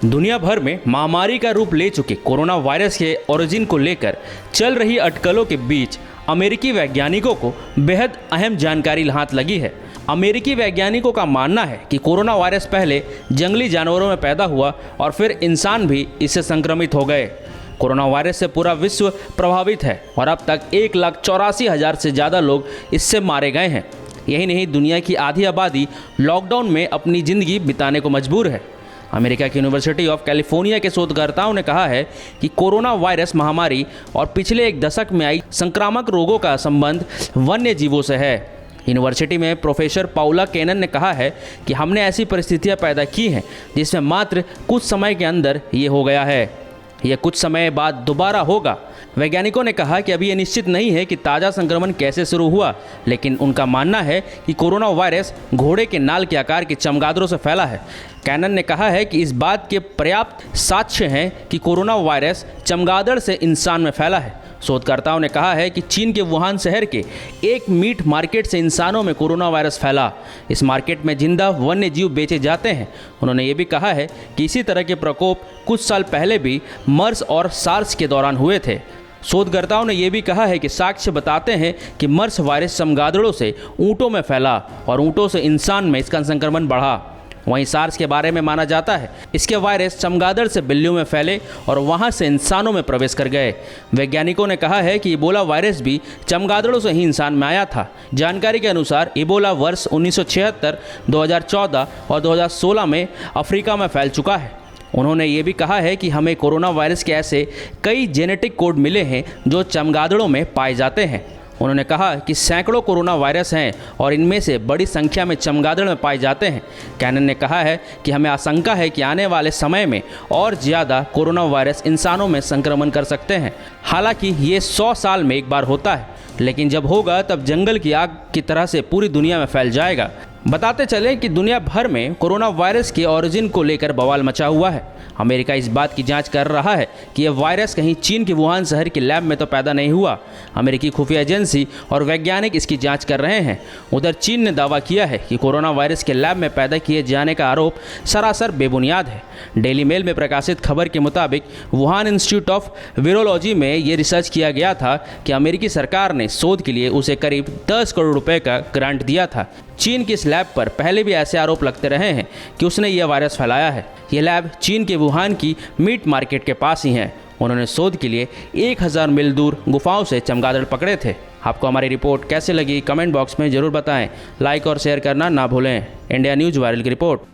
दुनिया भर में महामारी का रूप ले चुके कोरोना वायरस के ओरिजिन को लेकर चल रही अटकलों के बीच अमेरिकी वैज्ञानिकों को बेहद अहम जानकारी हाथ लगी है। अमेरिकी वैज्ञानिकों का मानना है कि कोरोना वायरस पहले जंगली जानवरों में पैदा हुआ और फिर इंसान भी इससे संक्रमित हो गए। कोरोना वायरस से पूरा विश्व प्रभावित है और अब तक 1,84,000 से ज़्यादा लोग इससे मारे गए हैं। यही नहीं, दुनिया की आधी आबादी लॉकडाउन में अपनी ज़िंदगी बिताने को मजबूर है। अमेरिका की यूनिवर्सिटी ऑफ कैलिफोर्निया के शोधकर्ताओं ने कहा है कि कोरोना वायरस महामारी और पिछले एक दशक में आई संक्रामक रोगों का संबंध वन्य जीवों से है। यूनिवर्सिटी में प्रोफेसर पाउला केनन ने कहा है कि हमने ऐसी परिस्थितियां पैदा की हैं जिसमें मात्र कुछ समय के अंदर ये हो गया है। यह कुछ समय बाद दोबारा होगा। वैज्ञानिकों ने कहा कि अभी ये निश्चित नहीं है कि ताज़ा संक्रमण कैसे शुरू हुआ, लेकिन उनका मानना है कि कोरोना वायरस घोड़े के नाल के आकार के चमगादड़ों से फैला है। कैनन ने कहा है कि इस बात के पर्याप्त साक्ष्य हैं कि कोरोना वायरस चमगादड़ से इंसान में फैला है। शोधकर्ताओं ने कहा है कि चीन के वुहान शहर के एक मीट मार्केट से इंसानों में कोरोना वायरस फैला। इस मार्केट में जिंदा वन्य जीव बेचे जाते हैं। उन्होंने ये भी कहा है कि इसी तरह के प्रकोप कुछ साल पहले भी मर्स और सार्स के दौरान हुए थे। शोधकर्ताओं ने यह भी कहा है कि साक्ष्य बताते हैं कि मर्स वायरस चमगादड़ों से ऊँटों में फैला और ऊँटों से इंसान में इसका संक्रमण बढ़ा। वहीं सार्स के बारे में माना जाता है इसके वायरस चमगादड़ से बिल्लियों में फैले और वहां से इंसानों में प्रवेश कर गए। वैज्ञानिकों ने कहा है कि इबोला वायरस भी चमगादड़ों से ही इंसान में आया था। जानकारी के अनुसार इबोला वर्ष 1976, 2014 और 2016 में अफ्रीका में फैल चुका है। उन्होंने ये भी कहा है कि हमें कोरोना वायरस के ऐसे कई जेनेटिक कोड मिले हैं जो चमगादड़ों में पाए जाते हैं। उन्होंने कहा कि सैकड़ों कोरोना वायरस हैं और इनमें से बड़ी संख्या में चमगादड़ में पाए जाते हैं। कैनन ने कहा है कि हमें आशंका है कि आने वाले समय में और ज़्यादा कोरोना वायरस इंसानों में संक्रमण कर सकते हैं। हालांकि ये 100 साल में एक बार होता है, लेकिन जब होगा तब जंगल की आग की तरह से पूरी दुनिया में फैल जाएगा। बताते चलें कि दुनिया भर में कोरोना वायरस के ओरिजिन को लेकर बवाल मचा हुआ है। अमेरिका इस बात की जांच कर रहा है कि यह वायरस कहीं चीन के वुहान शहर के लैब में तो पैदा नहीं हुआ। अमेरिकी खुफिया एजेंसी और वैज्ञानिक इसकी जांच कर रहे हैं। उधर चीन ने दावा किया है कि कोरोना वायरस के लैब में पैदा किए जाने का आरोप सरासर बेबुनियाद है। डेली मेल में प्रकाशित खबर के मुताबिक वुहान इंस्टीट्यूट ऑफ वायरोलॉजी में ये रिसर्च किया गया था कि अमेरिकी सरकार ने शोध के लिए उसे करीब 10 करोड़ रुपए का ग्रांट दिया था। चीन की इस लैब पर पहले भी ऐसे आरोप लगते रहे हैं कि उसने यह वायरस फैलाया है। यह लैब चीन के वुहान की मीट मार्केट के पास ही है। उन्होंने शोध के लिए 1000 मील दूर गुफाओं से चमगादड़ पकड़े थे। आपको हमारी रिपोर्ट कैसे लगी कमेंट बॉक्स में ज़रूर बताएं। लाइक और शेयर करना ना भूलें। इंडिया न्यूज़ वायरल की रिपोर्ट।